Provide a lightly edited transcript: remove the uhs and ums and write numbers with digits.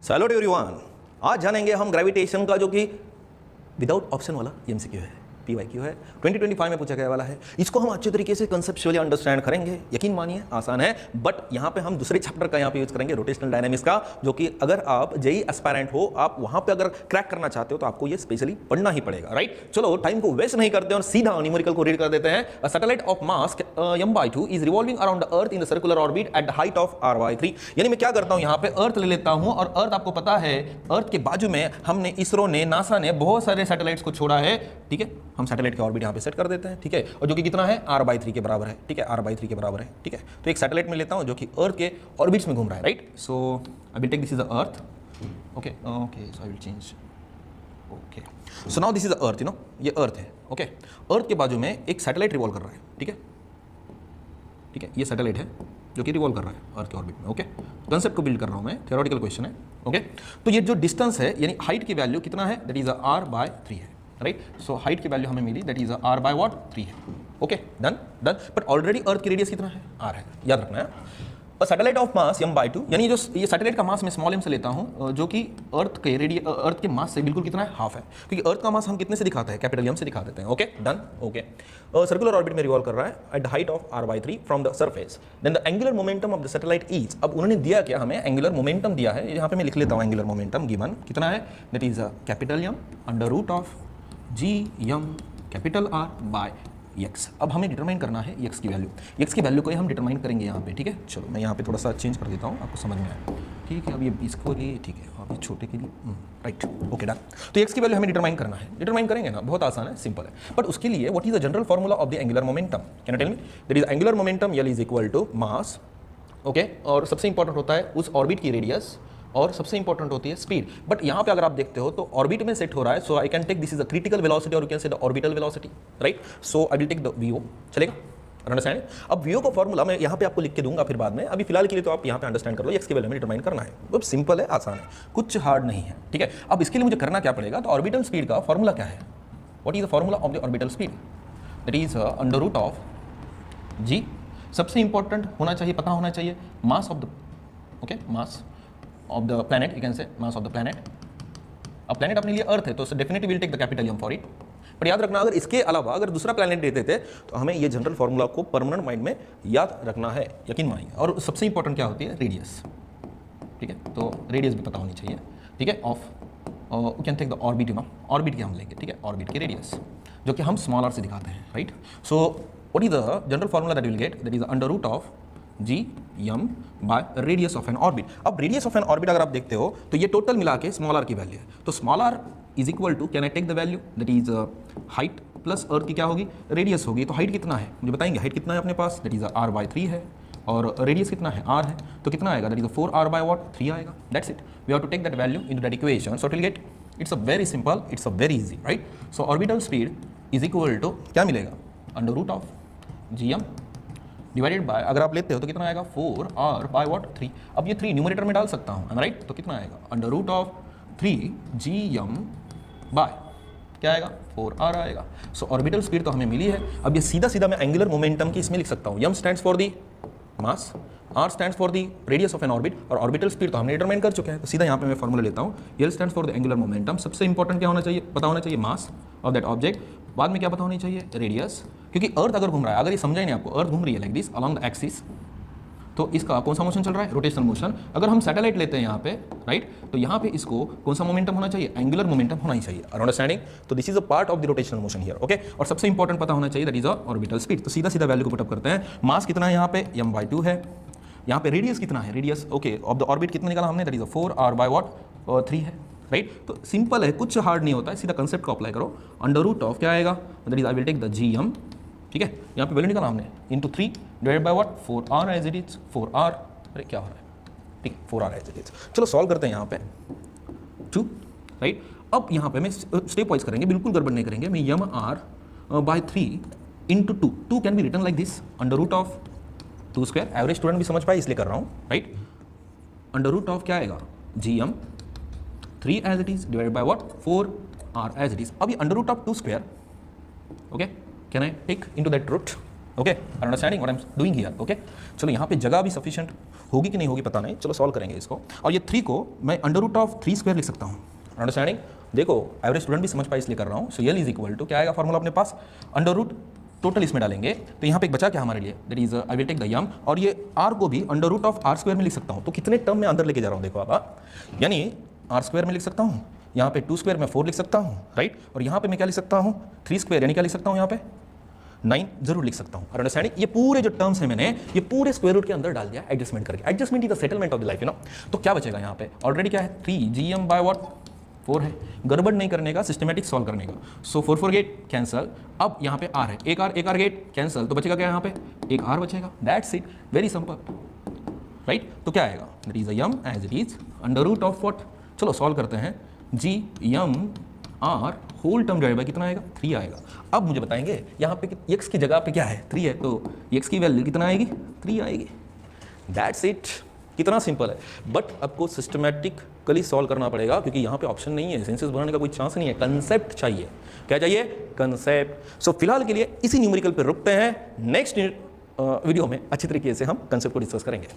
Salute everyone. आज जानेंगे हम ग्रेविटेशन का, जो कि विदाउट ऑप्शन वाला एमसीक्यू है, PYQ है, 2025 में पूछा गया वाला है। इसको हम अच्छे तरीके से कंसेप्चुअली अंडरस्टैंड करेंगे। यकीन मानिए आसान है, बट यहाँ पे हम दूसरे चैप्टर का यहाँ पे यूज करेंगे, रोटेशनल डायनामिक्स का, जो कि अगर आप जेई एस्पायरेंट हो, आप वहाँ पे अगर क्रैक करना चाहते हो तो आपको ये स्पेशली पढ़ना ही पड़ेगा, राइट। चलो टाइम को वेस्ट नहीं करते और सीधा न्यूमेरिकल को रीड कर देते हैं। A satellite of mass m/2 is revolving around the earth in the circular orbit eight the height of r/3। यानी मैं क्या करता हूँ, यहाँ पे अर्थ ले लेता हूँ, और अर्थ आपको पता है, अर्थ के बाजू में हमने इसरो ने, नासा ने बहुत सारे सैटेलाइट्स को छोड़ा है, ठीक है। हम सैटेलाइट के ऑर्बिट यहाँ पे सेट कर देते हैं, ठीक है, और जो कि कितना है, r/3 के बराबर है, ठीक है, r/3 के बराबर है, ठीक है। तो एक सैटेलाइट में लेता हूँ जो कि अर्थ के ऑर्बिट्स में घूम रहा है, right. So I will take this is the earth, okay okay, so I will change, okay. So now this is the earth, you know, ये अर्थ है, ओके। अर्थ के बाजू में एक सैटेलाइट रिवॉल्व कर रहा है, ठीक है, ठीक है, ये सैटेलाइट है जो कि रिवॉल्व कर रहा है अर्थ के ऑर्बिट में, ओके। कंसेप्ट को बिल्ड कर रहा हूँ मैं, थ्योरेटिकल क्वेश्चन है, ओके। तो ये जो डिस्टेंस है, यानी हाइट की वैल्यू कितना है, दैट इज r/3 है, राइट। सो हाइट की वैल्यू हमें मिली, दैट इज r/3 है, okay, done done. But already earth की रेडियस कितना है, r है, याद रखना है। सैटेलाइट ऑफ मास m/2, यानी जो ये सैटेलाइट का मास मैं स्मॉल m से लेता हूँ, जो कि अर्थ के मास से बिल्कुल कितना है, हाफ है, क्योंकि अर्थ का मास हम कितने से दिखाते हैं, कैपिटल M से दिखा देते हैं, okay, done, okay. Circular orbit में रिवॉल्व कर रहा है at the height of r/3 from the surface, then the angular momentum of the satellite is, अब उन्होंने दिया क्या हमें, एंगुलर मोमेंटम दिया है, यहाँ पे मैं लिख लेता हूँ, एंगुलर मोमेंटम गिवन कितना है, that is capital M under root of Gm capital R by x। अब हमें डिटरमाइन करना है x की वैल्यू, x की वैल्यू को हम डिटरमाइन करेंगे यहाँ पे, ठीक है। चलो मैं यहाँ पे थोड़ा सा चेंज कर देता हूँ, आपको समझ में आए, ठीक है। अब ये इसको लिए, ठीक है, अब ये छोटे के लिए, राइट, ओके, डन। तो x की वैल्यू हमें डिटरमाइन करना है, डिटरमाइन करेंगे ना, बहुत आसान है, सिंपल है। बट उसके लिए what is the general formula of the angular momentum, can you tell me. That is angular momentum L is equal to mass, okay, और सबसे इंपॉर्टेंट होता है उस ऑर्बिट की रेडियस, और सबसे इंपॉर्टेंट होती है स्पीड। बट यहाँ पे अगर आप देखते हो तो ऑर्बिट में सेट हो रहा है, so I can take this is the critical velocity और you can say the orbital velocity, right. So I will take the VO, चलेगा, अंडरस्टैंड। अब VO का फॉर्मूला मैं यहाँ पे आपको लिख के दूंगा फिर बाद में, अभी फिलहाल के लिए तो आप यहाँ पे अंडरस्टैंड कर लो, x की वैल्यू में डिटरमाइन करना है, बहुत सिंपल है, आसान है, कुछ हार्ड नहीं है, ठीक है। अब इसके लिए मुझे करना क्या पड़ेगा, तो ऑर्बिटल स्पीड का फॉर्मूला क्या है, what is the formula of the orbital speed, that is under root of G। सबसे इंपॉर्टेंट होना चाहिए, पता होना चाहिए, mass of the, okay, mass of the planet, you can say mass of the planet. अब planet अपने लिए earth है, तो definitely will take the capital M for it. पर याद रखना, अगर इसके अलावा अगर दूसरा प्लैनेट देते थे तो हमें ये जनरल फॉर्मूला को परमानेंट माइंड में याद रखना है, यकीन मानिए। और सबसे इंपॉर्टेंट क्या होती है, रेडियस, ठीक है, तो रेडियस भी पता होनी चाहिए, ठीक है, of, you can take the orbit, you know, orbit की हम लेंगे, ठीक है, ऑर्बिट की रेडियस, जो कि हम स्मॉल r से दिखाते हैं, right. So what is the general formula that will get, that is under root of Gm by radius of an orbit. अब रेडियस ऑफ एन ऑर्बिट अगर आप देखते हो तो ये टोटल मिला के स्मॉल r की वैल्यू है, तो small r is equal to, can I take the value, that is height plus earth की क्या होगी, रेडियस होगी। तो हाइट कितना है मुझे बताएंगे, हाइट कितना है अपने पास, दैट इज r/3 है, और रेडियस कितना है, r है, तो कितना आएगा, दैट इज 4r/3 आएगा, that's it. We have to take that value into that equation, so it will get, it's a very simple, it's a very easy, right. So orbital speed is equal to क्या मिलेगा, under root of Gm divided by, अगर आप लेते हो तो कितना आएगा, 4r/3। अब ये 3 न्यूमरेटर में डाल सकता हूँ, राइट, तो कितना आएगा, under root of 3Gm bye क्या आएगा, 4r आएगा। सो ऑर्बिटल स्पीड तो हमें मिली है। अब ये सीधा सीधा मैं एंगुलर मोमेंटम की इसमें लिख सकता हूँ, M stands for the mass, R stands for the radius of an orbit, और ऑर्बिटल स्पीड तो हमने डिटरमाइन कर चुके हैं, तो सीधा यहाँ पे मैं फॉर्मूला लेता हूँ, L stands for the angular momentum. सबसे इंपॉर्टेंट क्या होना चाहिए, पता होना चाहिए मास ऑफ दैट ऑब्जेक्ट, बाद में क्या पता होनी चाहिए, रेडियस, क्योंकि अर्थ अगर घूम रहा है, अगर ये समझा ही नहीं आपको, अर्थ घूम रही है like this along the axis, तो इसका कौन सा मोशन चल रहा है, रोटेशनल मोशन। अगर हम सैटेलाइट लेते हैं यहाँ पे, राइट, तो यहाँ पे इसको कौन सा मोमेंटम होना चाहिए, एंगुलर मोमेंटम होना ही चाहिए, अंडरस्टैंडिंग। तो this is a part of the rotational motion here, okay. और सबसे इंपॉर्टेंट पता होना चाहिए, that is a orbital speed. तो सीधा सीधा वैल्यू को पुटअप करते हैं, मास कितना है यहाँ पे, m/2 है, यहाँ पे रेडियस कितना है, radius, okay, of the orbit कितना निकाला हमने, दैट इज 4r/3 है, राइट। तो सिंपल है, कुछ हार्ड नहीं होता है, सीधा कंसेप्ट को अप्लाई करो, अंडर रूट ऑफ क्या आएगा, that is I will take the Gm, ठीक है, यहाँ पे वैल्यू निकाला हमने, into 3 divided by what, 4r as it is, 4r, अरे क्या हो रहा है, ठीक है, 4r एज इट इज। चलो सॉल्व करते हैं यहाँ पे 2, राइट। अब यहाँ पे मैं स्टेप वाइज करेंगे, बिल्कुल गड़बड़ नहीं करेंगे, मैं m/3 into 2 can be written like this, under root of 2 square, average student भी समझ पाए इसलिए कर रहा हूँ, राइट। अंडर रूट ऑफ क्या आएगा, Gm 3 as it is divided by what, 4r as it is. अब ये under root of 2 square, okay, can I take into that root, okay, are understanding what I am doing here. Okay, चलो यहाँ पे जगह भी sufficient होगी कि नहीं होगी पता नहीं, चलो सॉल्व करेंगे इसको। और ये 3 को मैं अंडर रूट ऑफ 3 स्क्वायर लिख सकता हूँ। अंडरस्टैंडिंग, देखो एवरेज स्टूडेंट भी समझ पाए इसलिए कर रहा हूँ। सो यल इज इक्वल टू क्या आएगा फॉर्मूला अपने पास, अंडर रूट टोटल इसमें डालेंगे तो यहाँ पे एक बचा क्या हमारे लिए, that is I will take the M, और ये आर को भी under root of R square में लिख सकता हूँ। तो कितने टर्म में अंदर लेके जा रहा हूँ देखो आप, यानी आर स्क्वायर में लिख सकता हूँ, यहाँ पे 2 स्क्वायर में 4 लिख सकता हूँ, राइट, और यहाँ पे मैं क्या लिख सकता हूँ 3 स्क्वायर, यानी क्या लिख सकता हूँ यहाँ पे 9 जरूर लिख सकता हूँ। अंडरस्टैंडिंग, ये पूरे जो टर्म्स हैं मैंने ये पूरे स्क्वायर रूट के अंदर डाल दिया एडजस्टमेंट करके। Adjustment is the settlement of the life, you know. तो क्या बचेगा यहाँ पे, ऑलरेडी क्या है 3 GM बाय व्हाट 4 है, गड़बड़ नहीं करने का, सिस्टमेटिक सॉल्व करने का। सो 4 4 गेट कैंसल, अब यहाँ पे आर है, एक आर गेट कैंसल, तो बचेगा क्या यहाँ पे, एक आर बचेगा, that's it, very simple, right. तो क्या आएगा, that is a M as it is under root of what, चलो सॉल्व करते हैं, G M R whole term divide by कितना आएगा 3 आएगा। अब मुझे बताएंगे यहाँ पे x की जगह पे क्या है 3 है, तो x की वैल्यू कितना आएगी 3 आएगी, दैट्स इट। कितना सिंपल है, बट आपको सिस्टमैटिकली सॉल्व करना पड़ेगा क्योंकि यहाँ पे ऑप्शन नहीं है, सेंसेस बनाने का कोई चांस नहीं है, कंसेप्ट चाहिए। क्या चाहिए, कंसेप्ट। सो फिलहाल के लिए इसी न्यूमेरिकल पे रुकते हैं, नेक्स्ट वीडियो में अच्छी तरीके से हम कंसेप्ट को डिस्कस करेंगे।